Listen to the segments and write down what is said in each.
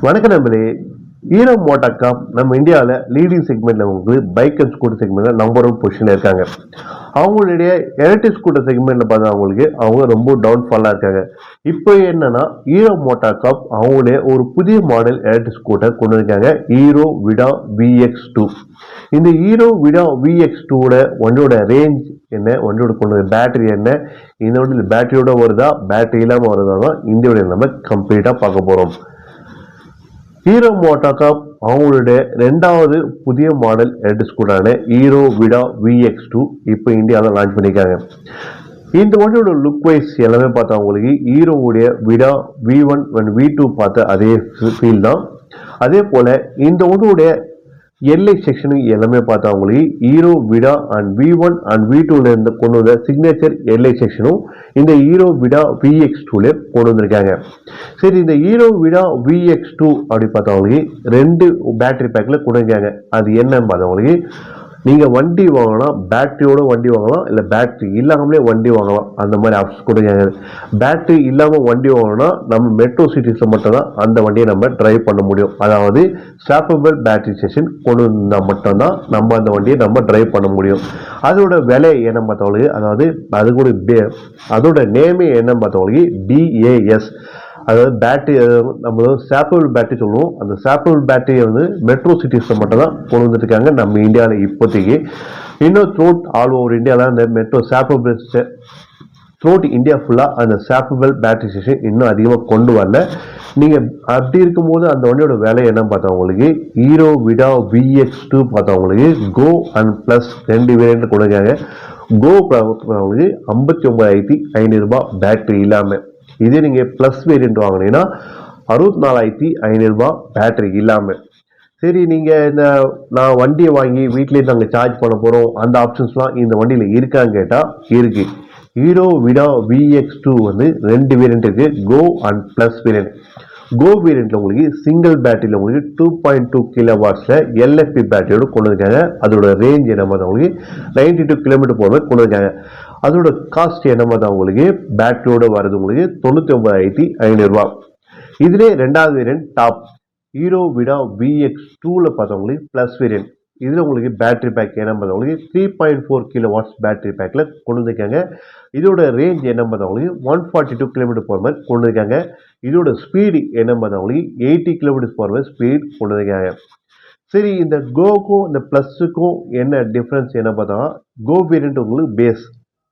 வணக்கம் நண்பர்களே. Hero MotoCorp நம்ம இந்தியாவில் லீடிங் செக்மெண்ட்ல பைக் அண்ட் ஸ்கூட்டர் செக்மெண்ட்ல நம்பர் ஒன் பொசிஷன்ல இருக்காங்க. அவங்களுடைய எலக்ட்ரிக் ஸ்கூட்டர் செக்மெண்ட்ல பார்த்தா அவங்க ரொம்ப டவுன்ஃபாலா இருக்காங்க. இப்போ என்னன்னா ஹீரோ மோட்டாகார்ப் அவங்களே ஒரு புதிய மாடல் எலக்ட்ரிக் ஸ்கூட்டர் கொண்டு இருக்காங்க, ஹீரோ விடா VX2. இந்த ஹீரோ விடா VX2 வண்டியோட ரேஞ்ச் என்ன, வண்டியோட கொண்டு பேட்டரி என்ன, இந்த வண்டியில் பேட்டரியோட வருதா பேட்டரி இல்லாமல் வருதா தான் இந்த வண்டியில் நம்ம கம்ப்ளீட்டா பார்க்க போறோம். ஹீரோ மோட்டாகார்ப் அவங்களுடைய ரெண்டாவது புதிய மாடல் எலக்ட்ரிக் ஸ்கூட்டரான ஹீரோ விடா VX2 இப்போ இந்தியாவில் லான்ச் பண்ணியிருக்காங்க. இந்த வண்டியோட லுக் வைஸ் எல்லாமே பார்த்தா உங்களுக்கு ஹீரோவுடைய விடா V1 and V2 பார்த்த அதே ஃபீல் தான். அதே போல இந்த வண்டியோடைய எல்ஐ செக்ஷனும் எல்லாமே பார்த்தா உங்களுக்கு ஹீரோ விடா அண்ட் V1 and V2ல இருந்து கொண்டு வந்த சிக்னேச்சர் எல்ஐ செக்ஷனும் இந்த ஹீரோ விடா VX2ல கொண்டு வந்திருக்காங்க. சரி, இந்த ஹீரோ விடா VX2 அப்படி பார்த்தவங்களுக்கு ரெண்டு பேட்டரி பேக்ல கொண்டு வந்திருக்காங்க. அது என்னன்னு பார்த்தவங்களுக்கு நீங்க வண்டி வாங்கலாம், பேட்டரியோட வண்டி வாங்கலாம், இல்ல பேட்டரி இல்லாமலே வண்டி வாங்கலாம். அந்த மாதிரி ஆப்ஷன் கொடுங்க. பேட்டரி இல்லாம வண்டி வாங்கணும்னா நம்ம மெட்ரோ சிட்டிஸ்ல மட்டும் தான் அந்த வண்டியை நம்ம டிரைவ் பண்ண முடியும். அதாவது ஸ்வாப்பபிள் பேட்டரி ஸ்டேஷன் கொண்டு வந்தா மட்டும்தான் நம்ம அந்த வண்டியை நம்ம டிரைவ் பண்ண முடியும். அதோட விலை என்ன பார்த்தவங்களுக்கு, அதாவது அது கூட அதோட நேமே என்ன பார்த்தவங்களுக்கு DAS, அதாவது பேட்டரி நம்ம சாப்பிள் பேட்டரி சொல்லுவோம். அந்த சாப்பிள் பேட்டரியை மெட்ரோ சிட்டிஸில் மட்டும் தான் கொண்டு வந்துட்டு இருக்காங்க நம்ம இந்தியாவில் இப்போதைக்கு. இன்னும் த்ரோட் ஆல் ஓவர் இந்தியாவில் அந்த மெட்ரோ சாப்பிள் த்ரோட் இந்தியா ஃபுல்லாக அந்த சாப்பிள் பேட்டரி ஸ்டேஷன் இன்னும் அதிகமாக கொண்டு வரல. நீங்கள் அப்படி இருக்கும்போது அந்த வண்டியோட விலை என்ன பார்த்தவங்களுக்கு ஹீரோ விடா VX2 பார்த்தவங்களுக்கு கோ அண்ட் ப்ளஸ் ரெண்டு வேரியன்ட் கொடுக்காங்க. கோ உங்களுக்கு 59,500 பேட்டரி இல்லாமல். இதே நீங்க பிளஸ் வேரியன்ட் வாங்கினீங்கன்னா 64,500 பேட்டரி இல்லாம. சரி, நீங்க இந்த நான் வண்டியை வாங்கி வீட்லயே நாங்கள் சார்ஜ் பண்ண போறோம் அந்த ஆப்ஷன்ஸ்லாம் இந்த வண்டியில இருக்கான்னு கேட்டா இருக்கு. ஹீரோ விடா VX2 ரெண்டு வேரியன்ட் இருக்கு, கோ அண்ட் பிளஸ் வேரியன்ட். கோ வேரியன்ட்ல உங்களுக்கு சிங்கிள் பேட்டரியில உங்களுக்கு 2.2 கிலோவாட்ஸ்ல LFP பேட்டரியோட கொண்டு இருக்காங்க. அதோட ரேஞ்ச் என்ன உங்களுக்கு 92 கிலோமீட்டர் போகிற கொண்டு இருக்காங்க. அதோட காஸ்ட் என்ன பார்த்தா உங்களுக்கு பேட்டரியோட வருது உங்களுக்கு 99,500. இதுல ரெண்டாவது வேரியன்ட் டாப் ஹீரோ விடா VX2ல பார்த்தவங்களுக்கு பிளஸ் வேரியன்ட். இதுல உங்களுக்கு பேட்டரி பேக் என்ன பார்த்தவங்களுக்கு 3.4 கிலோவாட்ஸ் பேட்டரி பேக்ல கொண்டு வந்திருக்காங்க. இதோட ரேஞ்ச் என்ன பார்த்தவங்களுக்கு 142 கிலோமீட்டர் போகிற மாதிரி கொண்டு வந்திருக்காங்க. இதோட ஸ்பீடு என்ன பார்த்தவங்களுக்கு 80 கிலோமீட்டர் போகிற மாதிரி ஸ்பீட் கொண்டு வந்திருக்காங்க. சரி, இந்த கோக்கும் இந்த பிளஸுக்கும் என்ன டிஃபரன்ஸ் என்ன பார்த்தா, கோ வேரியன்ட் உங்களுக்கு பேஸ்,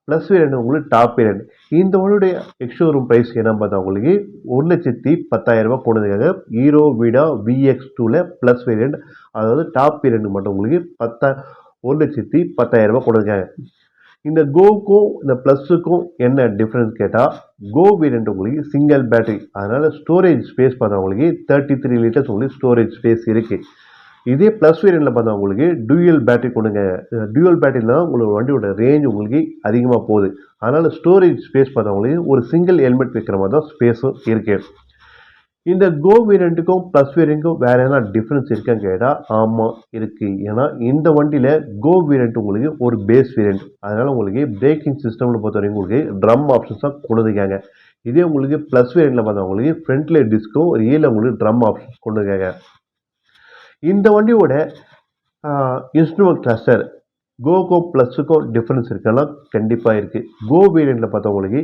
பிளஸ் வேரியன்ட் உங்களுக்கு டாப் வேரியன்ட். இந்த ஒன்றுடைய எக்ஸ்ஷோரூம் பிரைஸ் என்ன பார்த்தா உங்களுக்கு 1,10,000 கொண்டு வந்திருக்காங்க ஹீரோ விடா VX2ல பிளஸ் வேரியன்ட். அதாவது டாப் வேரியன்ட் மட்டும் உங்களுக்கு 1,10,000 கொண்டு வந்திருக்காங்க. இந்த கோக்கும் இந்த பிளஸுக்கும் என்ன டிஃபரன்ஸ் கேட்டால், கோ வேரியன்ட் உங்களுக்கு சிங்கிள் பேட்டரி, அதனால ஸ்டோரேஜ் ஸ்பேஸ் பார்த்தா உங்களுக்கு 33 லிட்டர்ஸ் உங்களுக்கு ஸ்டோரேஜ் ஸ்பேஸ் இருக்கு. இதே பிளஸ் வேரியன்ட்ல பார்த்தா உங்களுக்கு டூயல் பேட்டரி கொடுங்க. டூயல் பேட்டரியில தான் உங்களோட வண்டியோட ரேஞ்ச் உங்களுக்கு அதிகமாக போகுது. அதனால ஸ்டோரேஜ் ஸ்பேஸ் பார்த்தா உங்களுக்கு ஒரு சிங்கிள் ஹெல்மெட் வைக்கிற மாதிரி தான் ஸ்பேஸும் இருக்கு. இந்த கோ வேரியண்ட்டுக்கும் பிளஸ் வேரியண்ட்டுக்கும் வேற எதனா டிஃபரன்ஸ் இருக்கான்னு கேட்டால் ஆமாம் இருக்கு. ஏன்னா இந்த வண்டியில கோ வேரியண்ட் உங்களுக்கு ஒரு பேஸ் வேரியண்ட், அதனால உங்களுக்கு பிரேக்கிங் சிஸ்டம்ல பொறுத்த வரைக்கும் உங்களுக்கு ட்ரம் ஆப்ஷன்ஸ் தான் கொண்டு வந்திருக்காங்க. இதே உங்களுக்கு பிளஸ் வேரியண்ட்ல பார்த்தா உங்களுக்கு ஃப்ரண்ட்ல டிஸ்க்கும் ரியல் உங்களுக்கு ட்ரம் ஆப்ஷன்ஸ் கொண்டு வந்திருக்காங்க. இந்த வண்டியோட இன்ஸ்ட்ருமெண்ட் கிளஸ்டர் கோக்கும் பிளஸுக்கும் டிஃபரன்ஸ் இருக்குன்னா கண்டிப்பாக இருக்கு. கோ வேரியண்ட்ல பார்த்தவங்களுக்கு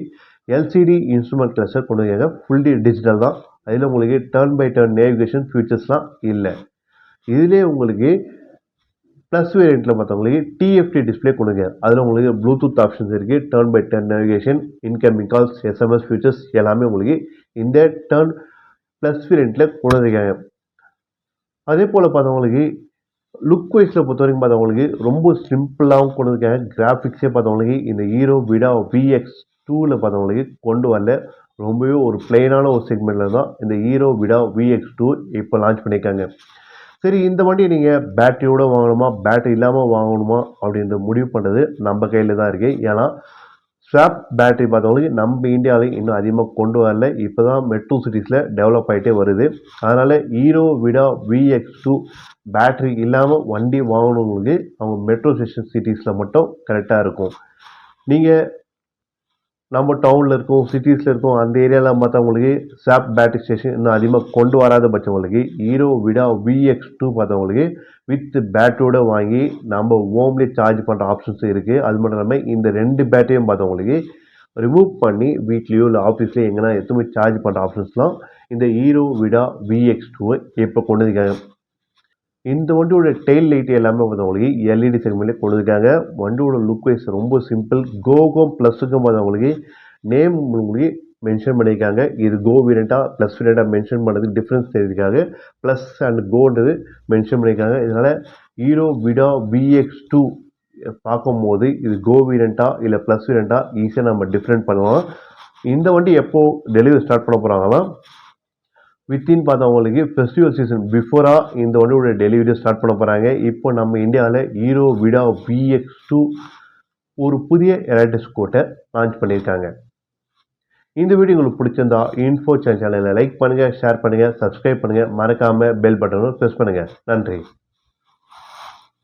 LCD இன்ஸ்ட்ருமெண்ட் கிளஸ்டர் கொண்டு வந்திருக்காங்க, ஃபுல்லி டிஜிட்டல் தான். அதில் உங்களுக்கு டர்ன் பை டர்ன் நேவிகேஷன் ஃபீச்சர்ஸ்லாம் இல்லை. இதுலேயே உங்களுக்கு ப்ளஸ் வேரியண்ட்டில் பார்த்தவங்களுக்கு TFT டிஸ்பிளே கொடுங்க. அதில் உங்களுக்கு ப்ளூடூத் ஆப்ஷன்ஸ் இருக்குது, turn by turn navigation, incoming calls, SMS features எல்லாமே உங்களுக்கு இந்த டர்ன் ப்ளஸ் வேரியண்ட்டில் கொண்டு வந்திருக்காங்க. அதே போல் பார்த்தவங்களுக்கு லுக் வைஸில் பொறுத்த வரைக்கும் பார்த்தவங்களுக்கு ரொம்ப சிம்பிளாகவும் கொண்டு வந்திருக்காங்க. கிராஃபிக்ஸே பார்த்தவங்களுக்கு இந்த ஹீரோ விடா VX2ல பார்த்தவங்களுக்கு கொண்டு வரல. ரொம்பவே ஒரு பிளெயினான ஒரு செக்மெண்ட்டில் தான் இந்த ஹீரோ விடா VX2 இப்போ லான்ச் பண்ணியிருக்காங்க. சரி, இந்த வண்டியை நீங்கள் பேட்டரியோடு வாங்கணுமா பேட்டரி இல்லாமல் வாங்கணுமா அப்படின்ற முடிவு பண்ணுறது நம்ம கையில் தான் இருக்குது. ஏன்னா ஸ்வாப் பேட்டரி பார்த்தவங்களுக்கு நம்ம இந்தியாவில் இன்னும் அதிகமாக கொண்டு வரல. இப்போ தான் மெட்ரோ சிட்டிஸில் டெவலப் ஆகிட்டே வருது. அதனால் ஹீரோ விடா VX2 பேட்டரி இல்லாமல் வண்டி வாங்கணுங்களுக்கு அவங்க மெட்ரோ ஸ்டேஷன் சிட்டிஸில் மட்டும் கரெக்டாக இருக்கும். நீங்கள் நம்ம டவுனில் இருக்கோம், சிட்டிஸில் இருக்கோம், அந்த ஏரியாவில் பார்த்தவங்களுக்கு சாப் பேட்டரி ஸ்டேஷன் இன்னும் அதிகமாக கொண்டு வராத பட்சவங்களுக்கு ஹீரோ விடா VX2 பார்த்தவங்களுக்கு வித் பேட்டரியோட வாங்கி நம்ம ஹோம்லேயே சார்ஜ் பண்ணுற ஆப்ஷன்ஸும் இருக்குது. அது மட்டும் இல்லாமல் இந்த 2 பேட்டரியும் பார்த்தவங்களுக்கு ரிமூவ் பண்ணி வீட்லேயோ இல்லை ஆஃபீஸ்லேயோ எங்கன்னா எதுவுமே சார்ஜ் பண்ணுற ஆப்ஷன்ஸ்லாம் இந்த ஹீரோ விடா VX2 இப்போ கொண்டு இருக்காங்க. இந்த வண்டியோட டெயில் லைட் எல்லாமே பார்த்தவங்களுக்கு LED செக்மெண்ட்லேயே கொண்டு இருக்காங்க. வண்டியோட லுக் வைஸ் ரொம்ப சிம்பிள். கோகும் ப்ளஸுக்கும் பார்த்தவங்களுக்கு நேம் உங்களுக்கு மென்ஷன் பண்ணியிருக்காங்க. இது கோ வேரியண்டா ப்ளஸ் வேரியண்டா மென்ஷன் பண்ணதுக்கு டிஃப்ரென்ஸ் தெரிவிக்காங்க. ப்ளஸ் அண்ட் கோன்றது மென்ஷன் பண்ணியிருக்காங்க. இதனால் ஹீரோ விடா VX2 பார்க்கும்போது இது கோ வேரியண்டா இல்லை ப்ளஸ் வேரியண்டா ஈஸியாக நம்ம டிஃப்ரெண்ட் பண்ணுவோம். இந்த வண்டி எப்போ டெலிவரி ஸ்டார்ட் பண்ண போகிறாங்கன்னா வித்தின் பார்த்தவங்களுக்கு ஃபெஸ்டிவல் சீசன் பிஃபோராக இந்த வண்டியோட டெலிவரி ஸ்டார்ட் பண்ண போகிறாங்க. இப்போ நம்ம இந்தியாவில் ஹீரோ விடா VX2 ஒரு புதிய எலக்ட்ரிக் ஸ்கூட்டர் லான்ச் பண்ணியிருக்காங்க. இந்த வீடியோ உங்களுக்கு பிடிச்சிருந்தா இன்ஃபோ சேனலை லைக் பண்ணுங்கள், ஷேர் பண்ணுங்கள், சப்ஸ்கிரைப் பண்ணுங்கள், மறக்காமல் பெல் பட்டனும் ப்ரெஸ் பண்ணுங்கள். நன்றி.